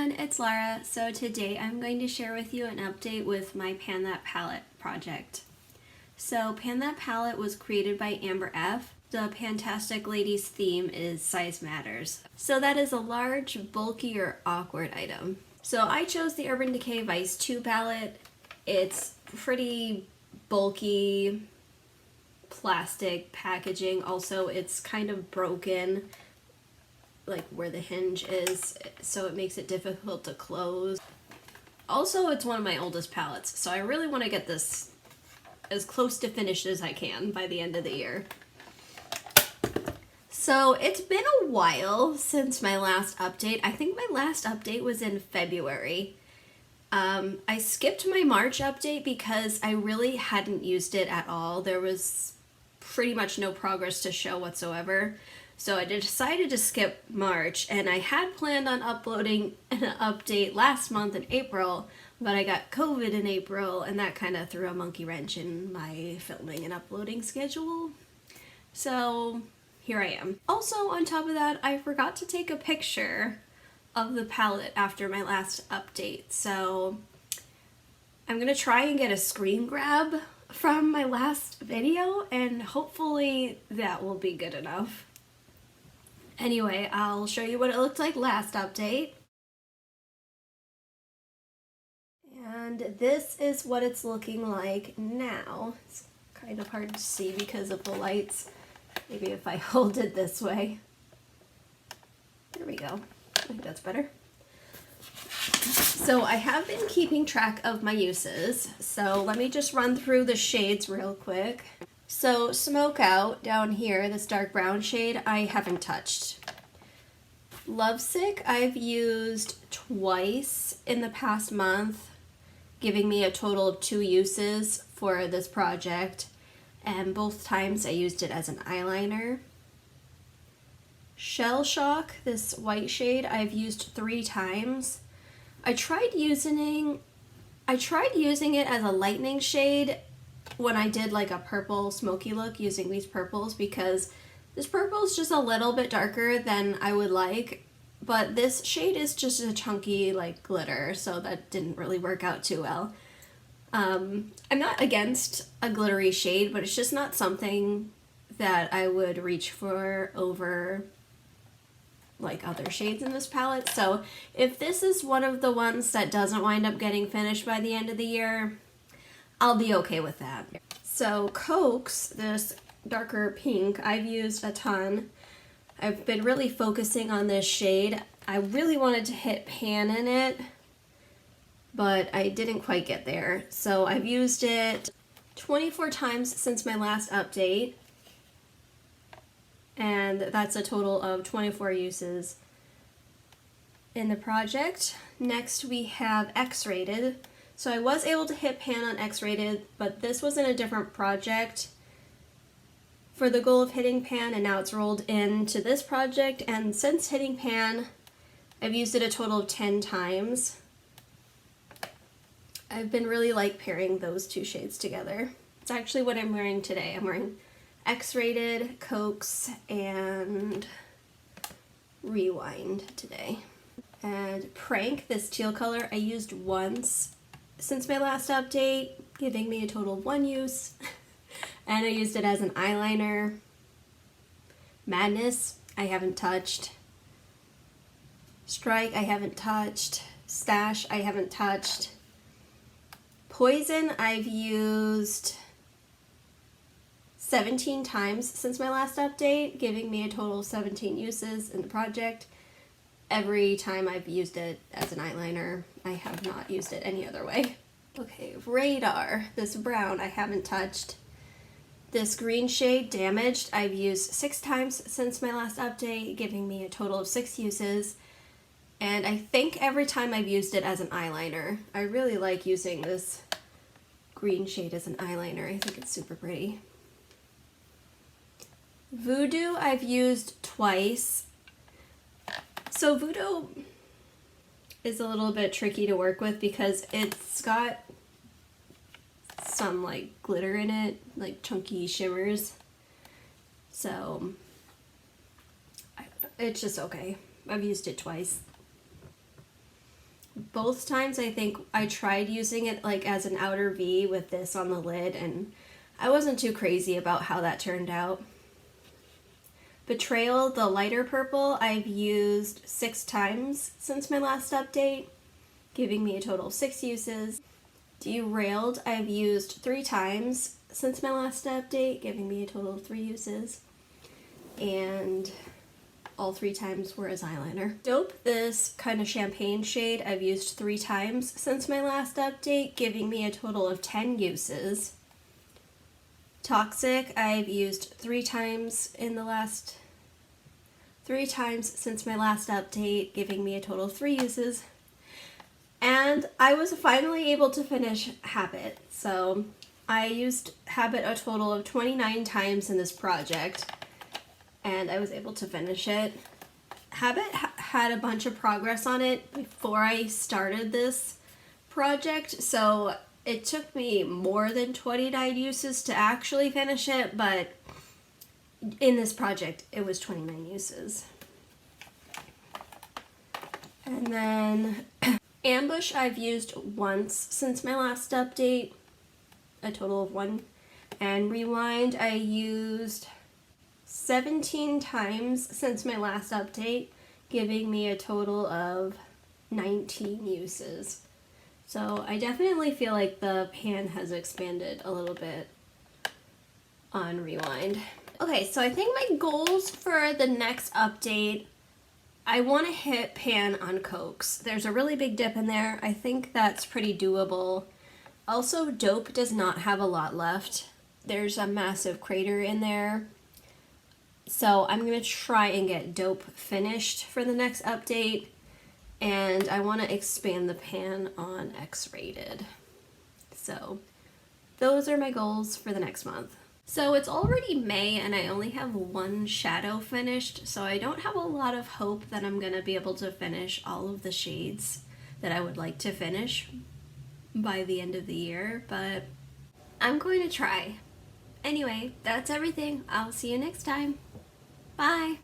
everyone, it's Lara. So today I'm going to share with you an update with my Pan That Palette project. So Pan That Palette was created by Amber F. The Pantastic Ladies theme is Size Matters. So that is a large, bulky, or awkward item. So I chose the Urban Decay Vice 2 palette. It's pretty bulky, plastic packaging. Also, it's kind of broken, like where the hinge is, so it makes it difficult to close. Also, it's one of my oldest palettes, so I really want to get this as close to finished as I can by the end of the year. So it's been a while since my last update. I think my last update was in February. I skipped my March update because I really hadn't used it at all. There was pretty much no progress to show whatsoever. So I decided to skip March, and I had planned on uploading an update last month in April, but I got COVID in April, and that kind of threw a monkey wrench in my filming and uploading schedule. So here I am. Also, on top of that, I forgot to take a picture of the palette after my last update, so I'm gonna try and get a screen grab from my last video, and hopefully that will be good enough. Anyway, I'll show you what it looked like last update. And this is what it's looking like now. It's kind of hard to see because of the lights. Maybe if I hold it this way. There we go. I think that's better. So I have been keeping track of my uses. So let me just run through the shades real quick. So Smoke Out down here, this dark brown shade, I haven't touched. Lovesick I've used twice in the past month, giving me a total of 2 uses for this project, and both times I used it as an eyeliner. Shell Shock, this white shade, I've used 3 times. I tried using it as a lightening shade when I did like a purple smoky look using these purples, because this purple is just a little bit darker than I would like, but this shade is just a chunky like glitter, so that didn't really work out too well. I'm not against a glittery shade, but it's just not something that I would reach for over like other shades in this palette. So if this is one of the ones that doesn't wind up getting finished by the end of the year, I'll be okay with that. So Coax, this darker pink, I've used a ton. I've been really focusing on this shade. I really wanted to hit pan in it, but I didn't quite get there. So I've used it 24 times since my last update, and that's a total of 24 uses in the project. Next we have X-Rated. So I was able to hit pan on X-Rated, but this was in a different project for the goal of hitting pan, and now it's rolled into this project, and since hitting pan, I've used it a total of 10 times. I've been really like pairing those 2 shades together. It's actually what I'm wearing today. I'm wearing X-Rated, Coax, and Rewind today. And Prank, this teal color, I used once since my last update, giving me a total of 1 use. And I used it as an eyeliner. Madness, I haven't touched. Strike, I haven't touched. Stash, I haven't touched. Poison, I've used 17 times since my last update, giving me a total of 17 uses in the project. Every time I've used it as an eyeliner, I have not used it any other way. Okay, Radar, this brown I haven't touched. This green shade, Damaged, I've used 6 times since my last update, giving me a total of 6 uses. And I think every time I've used it as an eyeliner. I really like using this green shade as an eyeliner. I think it's super pretty. Voodoo I've used twice. So Voodoo is a little bit tricky to work with because it's got some like glitter in it, like chunky shimmers. So it's just okay. I've used it twice. both times I think I tried using it like as an outer V with this on the lid, and I wasn't too crazy about how that turned out. Betrayal, the lighter purple, I've used 6 times since my last update, giving me a total of 6 uses. Derailed, I've used 3 times since my last update, giving me a total of 3 uses. And all 3 times were as eyeliner. Dope, this kind of champagne shade, I've used 3 times since my last update, giving me a total of 10 uses. Toxic, I've used 3 times since my last update, giving me a total of 3 uses. And I was finally able to finish Habit. So I used Habit a total of 29 times in this project, and I was able to finish it. Habit had a bunch of progress on it before I started this project, so it took me more than 29 uses to actually finish it, but in this project it was 29 uses. And then Ambush I've used once since my last update, a total of 1. And Rewind I used 17 times since my last update, giving me a total of 19 uses. So I definitely feel like the pan has expanded a little bit on Rewind. Okay, so I think my goals for the next update, I want to hit pan on Cokes. There's a really big dip in there. I think that's pretty doable. Also, Dope does not have a lot left. There's a massive crater in there. So I'm going to try and get Dope finished for the next update. And I want to expand the pan on X-Rated. So those are my goals for the next month. So it's already May and I only have 1 shadow finished, so I don't have a lot of hope that I'm going to be able to finish all of the shades that I would like to finish by the end of the year, but I'm going to try. Anyway, that's everything. I'll see you next time. Bye!